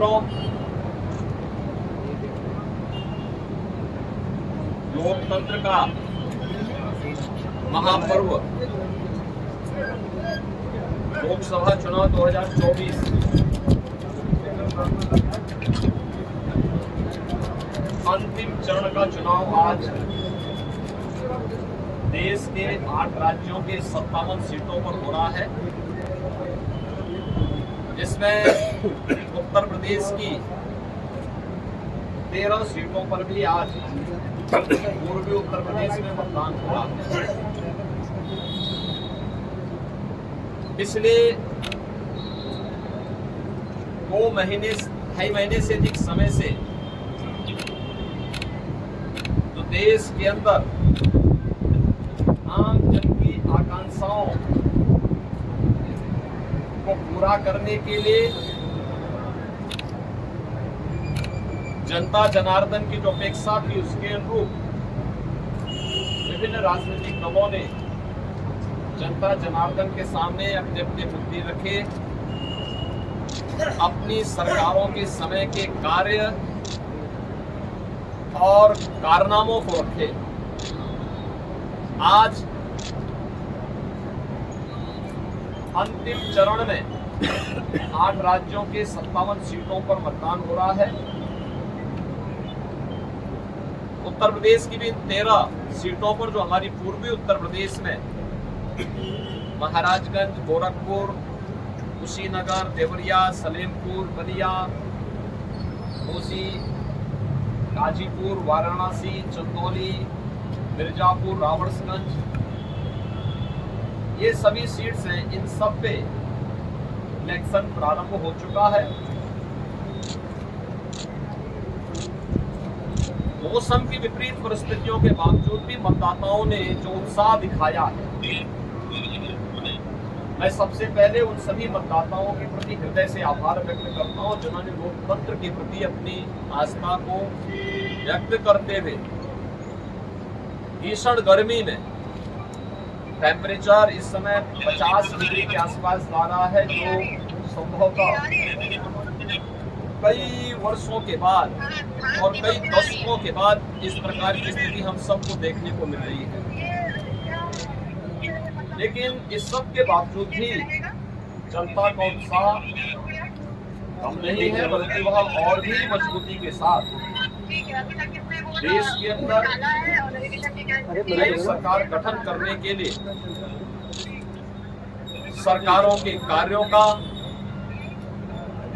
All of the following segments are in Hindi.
मित्रों, लोकतंत्र का महापर्व लोकसभा चुनाव 2024 अंतिम चरण का चुनाव आज देश के 8 राज्यों के 57 सीटों पर हो रहा है, जिसमें उत्तर प्रदेश की 13 सीटों पर भी आज पूर्वी उत्तर प्रदेश में मतदान हो रहा है। पिछले 2.5 महीने से अधिक समय से तो देश के अंदर आम जन की आकांक्षाओं को पूरा करने के लिए जनता जनार्दन की जो अपेक्षा थी उसके अनुरूप विभिन्न राजनीतिक दलों ने जनता जनार्दन के सामने अपने अपने मुद्दे रखे, अपनी सरकारों के समय के कार्य और कारनामों को रखे। आज अंतिम चरण में 8 राज्यों के 57 सीटों पर मतदान हो रहा है। उत्तर प्रदेश की भी 13 सीटों पर, जो हमारी पूर्वी उत्तर प्रदेश में महाराजगंज, गोरखपुर, कुशीनगर, देवरिया, सलेमपुर, बलिया, घोसी, गाजीपुर, वाराणसी, चंदौली, मिर्जापुर, रावड़गंज, ये सभी सीट्स हैं। इन सब पे इलेक्शन प्रारंभ हो चुका है। मौसम की विपरीत परिस्थितियों के बावजूद भी मतदाताओं ने जो उत्साह दिखाया है, मैं सबसे पहले उन सभी मतदाताओं के प्रति हृदय से आभार व्यक्त करता हूं जिन्होंने लोकतंत्र के प्रति अपनी आस्था को व्यक्त करते हुए भीषण गर्मी में, टेम्परेचर इस समय 50 डिग्री के आसपास जा रहा है, जो संभवतः कई वर्षों के बाद और कई दशकों के बाद इस प्रकार की स्थिति हम सबको देखने को मिल रही है। लेकिन इस सब के बावजूद भी जनता का उत्साह कम नहीं है, बल्कि वह और भी मजबूती के साथ देश के अंदर नई सरकार गठन करने के लिए सरकारों के कार्यों का,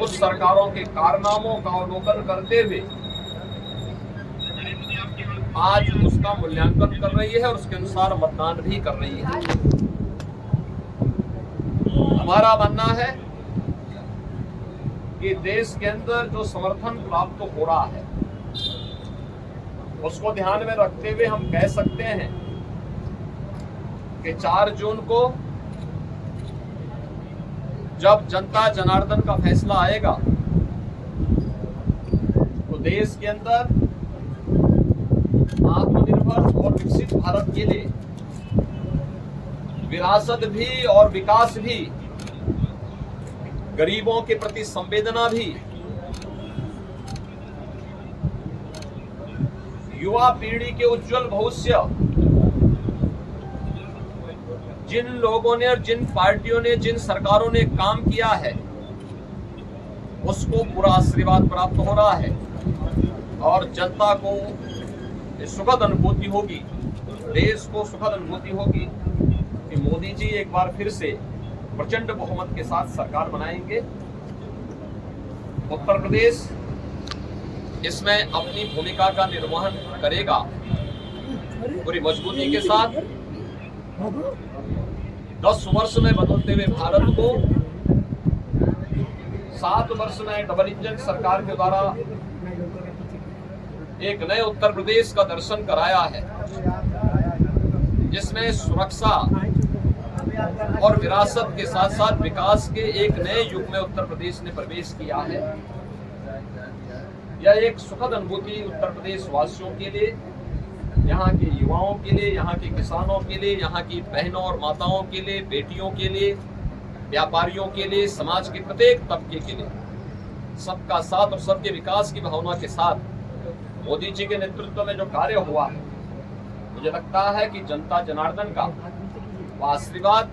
उस सरकारों के कारनामों का अवलोकन करते हुए आज उसका मूल्यांकन कर रही है और उसके अनुसार मतदान भी कर रही है। हमारा मानना है कि देश के अंदर जो समर्थन प्राप्त हो रहा है उसको ध्यान में रखते हुए हम कह सकते हैं कि 4 जून को जब जनता जनार्दन का फैसला आएगा तो देश के अंदर आत्मनिर्भर और विकसित भारत के लिए विरासत भी और विकास भी, गरीबों के प्रति संवेदना भी, युवा पीढ़ी के उज्जवल भविष्य, जिन लोगों ने और जिन पार्टियों ने, जिन सरकारों ने काम किया है उसको पूरा आशीर्वाद प्राप्त हो रहा है और जनता को सुखद अनुभूति होगी, देश को सुखद अनुभूति होगी कि मोदी जी एक बार फिर से प्रचंड बहुमत के साथ सरकार बनाएंगे। उत्तर प्रदेश इसमें अपनी भूमिका का निर्वहन करेगा पूरी मजबूती के साथ। 10 वर्ष में बदलते हुए भारत को 7 वर्ष में डबल इंजन सरकार के द्वारा एक नए उत्तर प्रदेश का दर्शन कराया है, जिसमें सुरक्षा और विरासत के साथ साथ विकास के एक नए युग में उत्तर प्रदेश ने प्रवेश किया है। यह एक सुखद अनुभूति उत्तर प्रदेश वासियों के लिए, यहाँ के युवाओं के लिए, यहाँ के किसानों के लिए, यहाँ की बहनों और माताओं के लिए, बेटियों के लिए, व्यापारियों के लिए, समाज के प्रत्येक तबके के लिए सबका साथ और सबके विकास की भावना के साथ मोदी जी के नेतृत्व में जो कार्य हुआ है, मुझे लगता है कि जनता जनार्दन का वह आशीर्वाद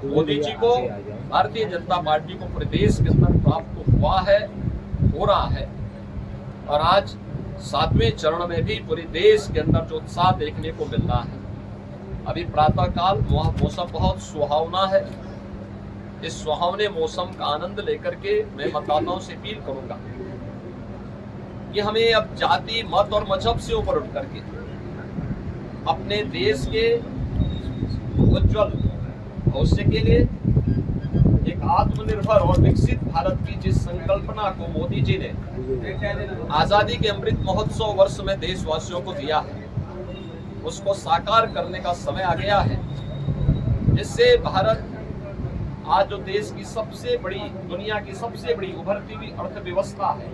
मोदी जी को, भारतीय जनता पार्टी को पूरे देश के अंदर प्राप्त हुआ है, हो रहा है। और आज 7वें चरण में भी पूरे देश के अंदर जो उत्साह देखने को मिल रहा है। अभी प्रातः काल वह मौसम बहुत सुहावना है। इस सुहावने मौसम का आनंद लेकर के मैं मतदाताओं से अपील करूंगा कि हमें अब जाति, मत और मजहब से ऊपर उठ करके अपने देश के उज्जवल भविष्य के लिए एक आत्मनिर्भर और विकसित भारत की जिस संकल्पना को मोदी जी ने आजादी के अमृत महोत्सव वर्ष में देशवासियों को दिया है, उसको साकार करने का समय आ गया है, जिससे भारत आज जो देश की सबसे बड़ी, दुनिया की सबसे बड़ी उभरती हुई अर्थव्यवस्था है,